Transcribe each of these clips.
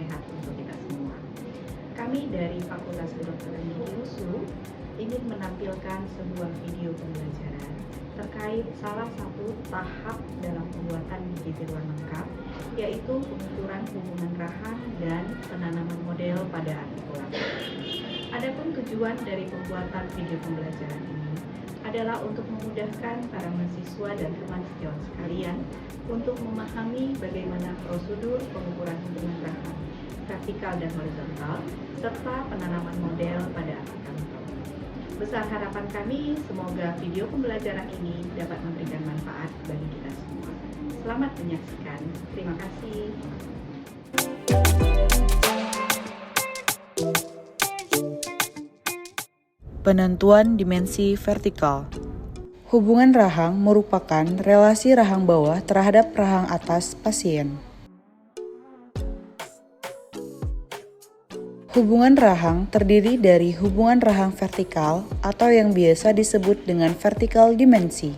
sehat untuk kita semua. Kami dari Fakultas Kedokteran Gigi USU ingin menampilkan sebuah video pembelajaran terkait salah satu tahap dalam pembuatan gigi tiruan lengkap, yaitu pengukuran hubungan rahang dan penanaman model pada artikulasi. Adapun tujuan dari pembuatan video pembelajaran ini adalah untuk memudahkan para mahasiswa dan teman sejawat sekalian untuk memahami bagaimana prosedur pengukuran hubungan rahang vertikal dan horizontal serta penanaman model pada artikulasi. Besar harapan kami, semoga video pembelajaran ini dapat memberikan manfaat bagi kita semua. Selamat menyaksikan. Terima kasih. Penentuan dimensi vertikal. Hubungan rahang merupakan relasi rahang bawah terhadap rahang atas pasien. Hubungan rahang terdiri dari hubungan rahang vertikal atau yang biasa disebut dengan vertical dimensi,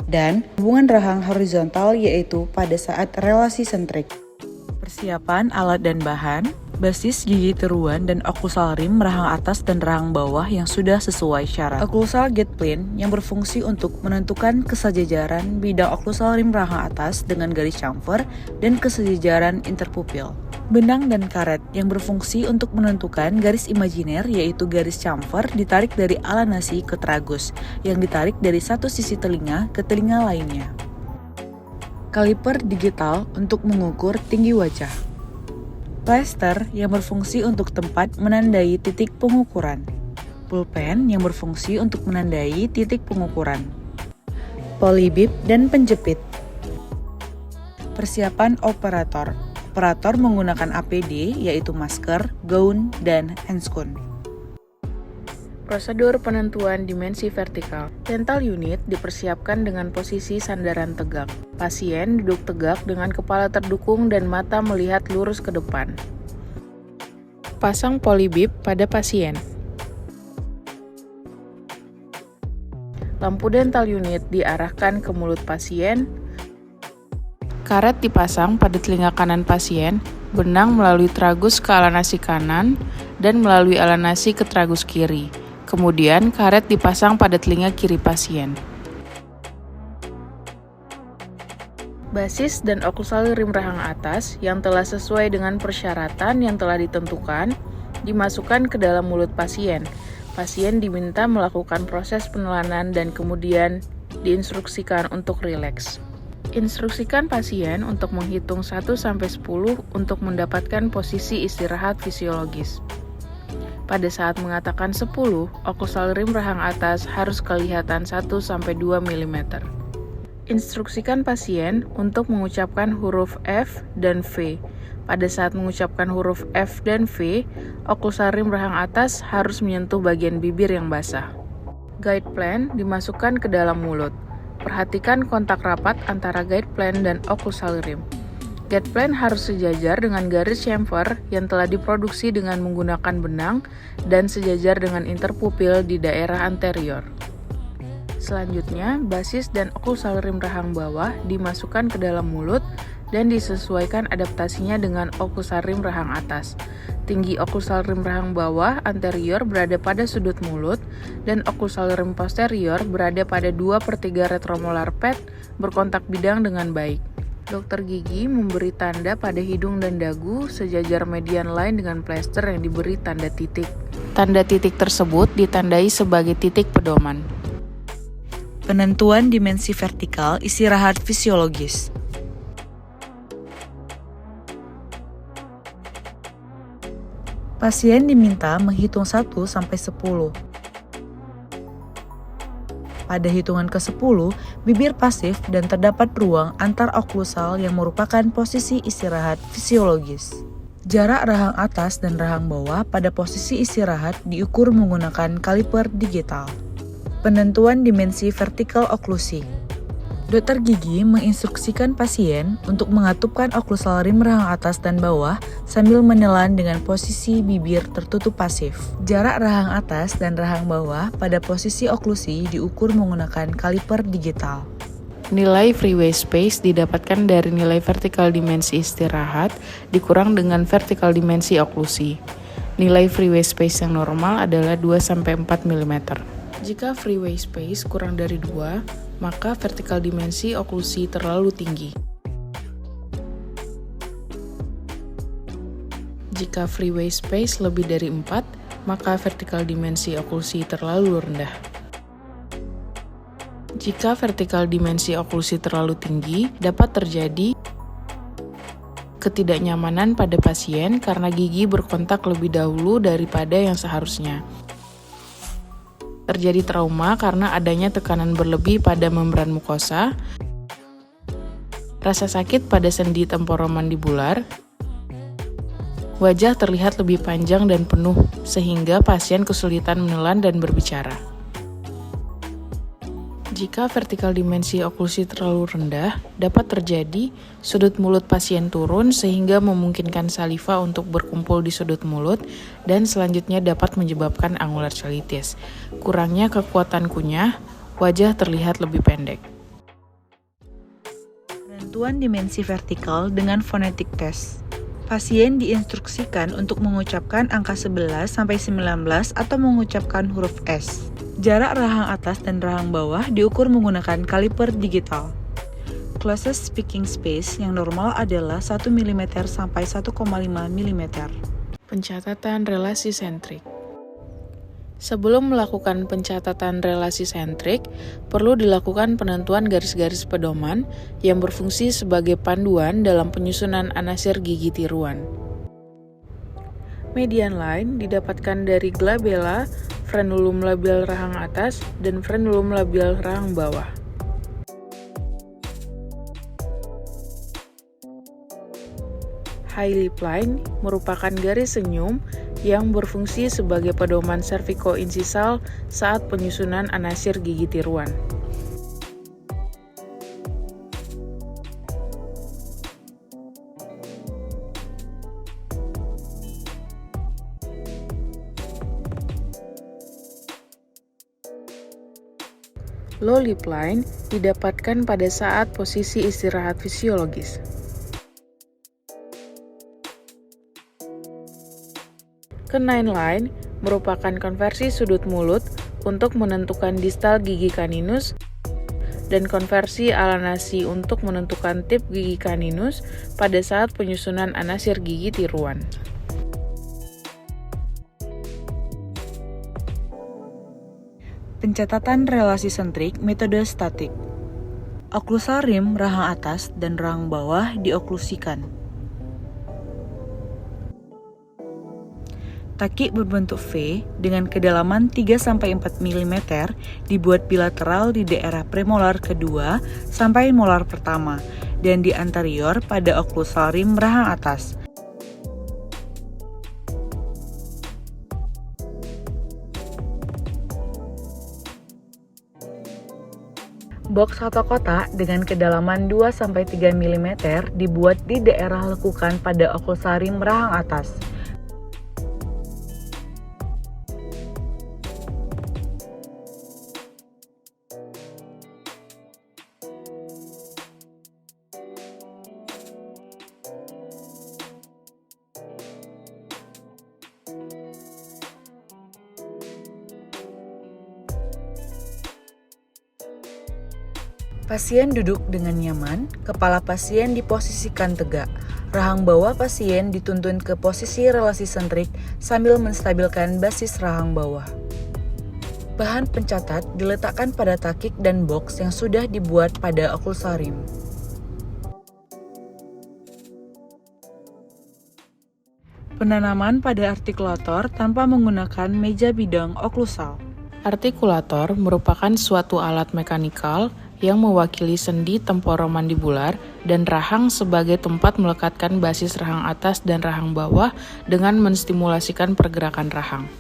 dan hubungan rahang horizontal yaitu pada saat relasi sentrik. Persiapan alat dan bahan, basis gigi tiruan dan oklusal rim rahang atas dan rahang bawah yang sudah sesuai syarat. Oklusal gate plane yang berfungsi untuk menentukan kesejajaran bidang oklusal rim rahang atas dengan garis chamfer dan kesejajaran interpupil. Benang dan karet yang berfungsi untuk menentukan garis imajiner yaitu garis chamfer ditarik dari ala nasi ke tragus yang ditarik dari satu sisi telinga ke telinga lainnya. Kaliper digital untuk mengukur tinggi wajah. Plaster yang berfungsi untuk tempat menandai titik pengukuran. Pulpen yang berfungsi untuk menandai titik pengukuran. Polybib dan penjepit. Persiapan operator. Operator menggunakan APD yaitu masker, gaun, dan handscoon. Prosedur penentuan dimensi vertikal. Dental unit dipersiapkan dengan posisi sandaran tegak. Pasien duduk tegak dengan kepala terdukung dan mata melihat lurus ke depan. Pasang polybib pada pasien. Lampu dental unit diarahkan ke mulut pasien. Karet dipasang pada telinga kanan pasien, benang melalui tragus ke ala nasi kanan, dan melalui ala nasi ke tragus kiri. Kemudian, karet dipasang pada telinga kiri pasien. Basis dan oklusal rim rahang atas yang telah sesuai dengan persyaratan yang telah ditentukan, dimasukkan ke dalam mulut pasien. Pasien diminta melakukan proses penelanan dan kemudian diinstruksikan untuk rileks. Instruksikan pasien untuk menghitung 1-10 untuk mendapatkan posisi istirahat fisiologis. Pada saat mengatakan 10, oklusal rim rahang atas harus kelihatan 1-2 mm. Instruksikan pasien untuk mengucapkan huruf F dan V. Pada saat mengucapkan huruf F dan V, oklusal rim rahang atas harus menyentuh bagian bibir yang basah. Guide plan dimasukkan ke dalam mulut. Perhatikan kontak rapat antara guide plan dan oklusal rim. Guide plan harus sejajar dengan garis chamfer yang telah diproduksi dengan menggunakan benang dan sejajar dengan interpupil di daerah anterior. Selanjutnya, basis dan oklusal rim rahang bawah dimasukkan ke dalam mulut dan disesuaikan adaptasinya dengan oklusal rim rahang atas. Tinggi oklusal rim rahang bawah anterior berada pada sudut mulut dan oklusal rim posterior berada pada 2/3 retromolar pad berkontak bidang dengan baik. Dokter gigi memberi tanda pada hidung dan dagu sejajar median line dengan plester yang diberi tanda titik. Tanda titik tersebut ditandai sebagai titik pedoman. Penentuan dimensi vertikal istirahat fisiologis. Pasien diminta menghitung 1-10. Pada hitungan ke-10, bibir pasif dan terdapat ruang antar oklusal yang merupakan posisi istirahat fisiologis. Jarak rahang atas dan rahang bawah pada posisi istirahat diukur menggunakan kaliper digital. Penentuan dimensi vertikal oklusi. Dokter gigi menginstruksikan pasien untuk mengatupkan oklusal rim rahang atas dan bawah sambil menelan dengan posisi bibir tertutup pasif. Jarak rahang atas dan rahang bawah pada posisi oklusi diukur menggunakan kaliper digital. Nilai free waist space didapatkan dari nilai vertikal dimensi istirahat dikurang dengan vertikal dimensi oklusi. Nilai free waist space yang normal adalah 2-4 mm. Jika free waist space kurang dari 2, maka vertikal dimensi oklusi terlalu tinggi. Jika free waist space lebih dari 4, maka vertikal dimensi oklusi terlalu rendah. Jika vertikal dimensi oklusi terlalu tinggi, dapat terjadi ketidaknyamanan pada pasien karena gigi berkontak lebih dahulu daripada yang seharusnya. Terjadi trauma karena adanya tekanan berlebih pada membran mukosa, rasa sakit pada sendi temporomandibular, wajah terlihat lebih panjang dan penuh sehingga pasien kesulitan menelan dan berbicara. Jika vertikal dimensi oklusi terlalu rendah, dapat terjadi sudut mulut pasien turun sehingga memungkinkan saliva untuk berkumpul di sudut mulut dan selanjutnya dapat menyebabkan angular cheilitis. Kurangnya kekuatan kunyah, wajah terlihat lebih pendek. Penentuan dimensi vertikal dengan phonetic test. Pasien diinstruksikan untuk mengucapkan angka 11 sampai 19 atau mengucapkan huruf S. Jarak rahang atas dan rahang bawah diukur menggunakan kaliper digital. Closest speaking space yang normal adalah 1 mm sampai 1,5 mm. Pencatatan relasi sentrik. Sebelum melakukan pencatatan relasi sentrik, perlu dilakukan penentuan garis-garis pedoman yang berfungsi sebagai panduan dalam penyusunan anasir gigi tiruan. Median line didapatkan dari glabella, frenulum labial rahang atas, dan frenulum labial rahang bawah. High lip line merupakan garis senyum yang berfungsi sebagai pedoman cervico-insisal saat penyusunan anasir gigi tiruan. Low lip line didapatkan pada saat posisi istirahat fisiologis. Canine line merupakan konversi sudut mulut untuk menentukan distal gigi caninus dan konversi alanasi untuk menentukan tip gigi caninus pada saat penyusunan anasir gigi tiruan. Pencatatan relasi sentrik metode statik. Oklusal rim rahang atas dan rahang bawah dioklusikan. Taki berbentuk V dengan kedalaman 3-4 mm dibuat bilateral di daerah premolar kedua sampai molar pertama dan di anterior pada oklusal rim rahang atas. Box atau kotak dengan kedalaman 2-3 mm dibuat di daerah lekukan pada oklusal rim rahang atas. Pasien duduk dengan nyaman, kepala pasien diposisikan tegak. Rahang bawah pasien dituntun ke posisi relasi sentrik sambil menstabilkan basis rahang bawah. Bahan pencatat diletakkan pada takik dan box yang sudah dibuat pada oklusal rim. Penanaman pada artikulator tanpa menggunakan meja bidang oklusal. Artikulator merupakan suatu alat mekanikal yang mewakili sendi temporomandibular dan rahang sebagai tempat melekatkan basis rahang atas dan rahang bawah dengan menstimulasikan pergerakan rahang.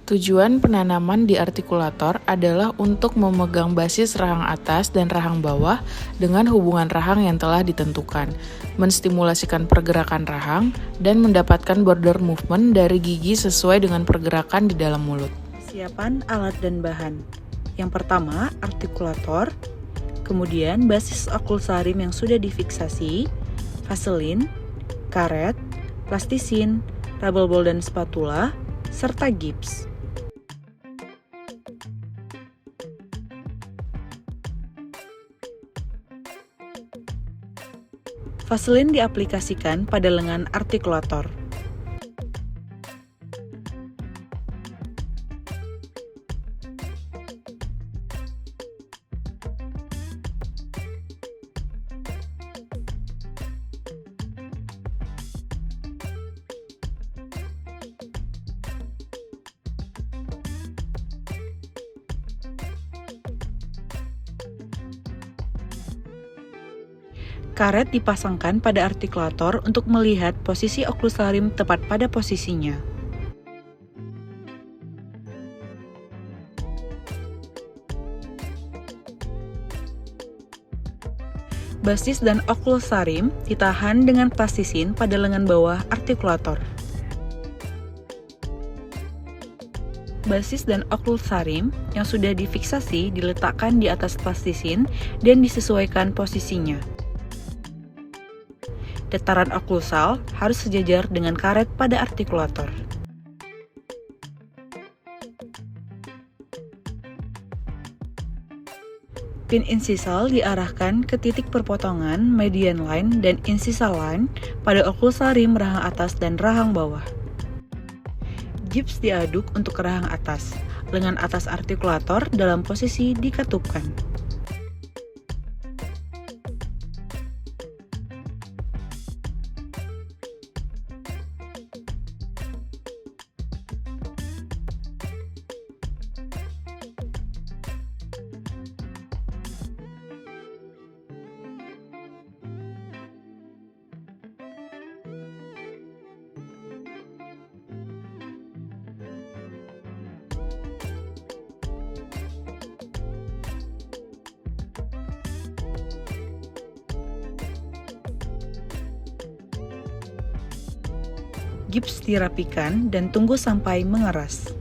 Tujuan penanaman di artikulator adalah untuk memegang basis rahang atas dan rahang bawah dengan hubungan rahang yang telah ditentukan, menstimulasikan pergerakan rahang, dan mendapatkan border movement dari gigi sesuai dengan pergerakan di dalam mulut. Siapan alat dan bahan. Yang pertama, artikulator. Kemudian basis okulsarim yang sudah difiksasi, vaselin, karet, plastisin, rubber ball dan spatula, serta gips. Vaselin diaplikasikan pada lengan artikulator. Karet dipasangkan pada artikulator untuk melihat posisi oklusarim tepat pada posisinya. Basis dan oklusarim ditahan dengan plastisin pada lengan bawah artikulator. Basis dan oklusarim yang sudah difiksasi diletakkan di atas plastisin dan disesuaikan posisinya. Dataran oklusal harus sejajar dengan karet pada artikulator. Pin insisal diarahkan ke titik perpotongan median line dan insisal line pada oklusarim rahang atas dan rahang bawah. Gips diaduk untuk rahang atas, lengan atas artikulator dalam posisi dikatupkan. Gips dirapikan dan tunggu sampai mengeras.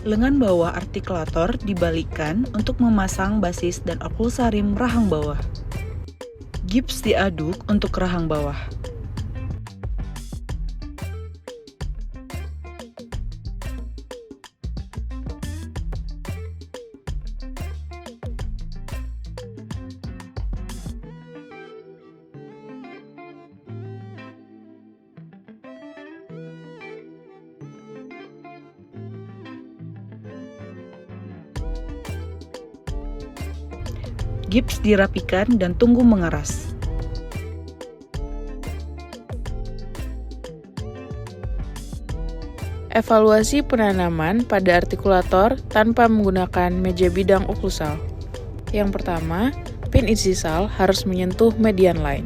Lengan bawah artikulator dibalikkan untuk memasang basis dan oklusarim rahang bawah. Gips diaduk untuk rahang bawah. Gips dirapikan dan tunggu mengeras. Evaluasi penanaman pada artikulator tanpa menggunakan meja bidang oklusal. Yang pertama, pin insisal harus menyentuh median line.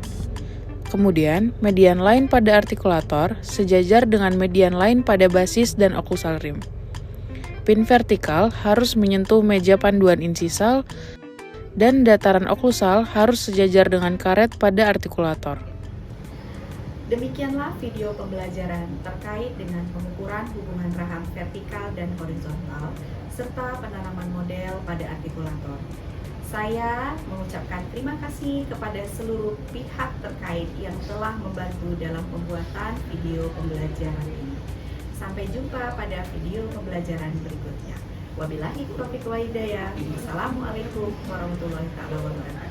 Kemudian, median line pada artikulator sejajar dengan median line pada basis dan oklusal rim. Pin vertikal harus menyentuh meja panduan insisal dan dataran oklusal harus sejajar dengan karet pada artikulator. Demikianlah video pembelajaran terkait dengan pengukuran hubungan rahang vertikal dan horizontal serta penanaman model pada artikulator. Saya mengucapkan terima kasih kepada seluruh pihak terkait yang telah membantu dalam pembuatan video pembelajaran ini. Sampai jumpa pada video pembelajaran berikutnya. Wabillahi taufiq wa hidayah. Wassalamualaikum warahmatullahi wabarakatuh.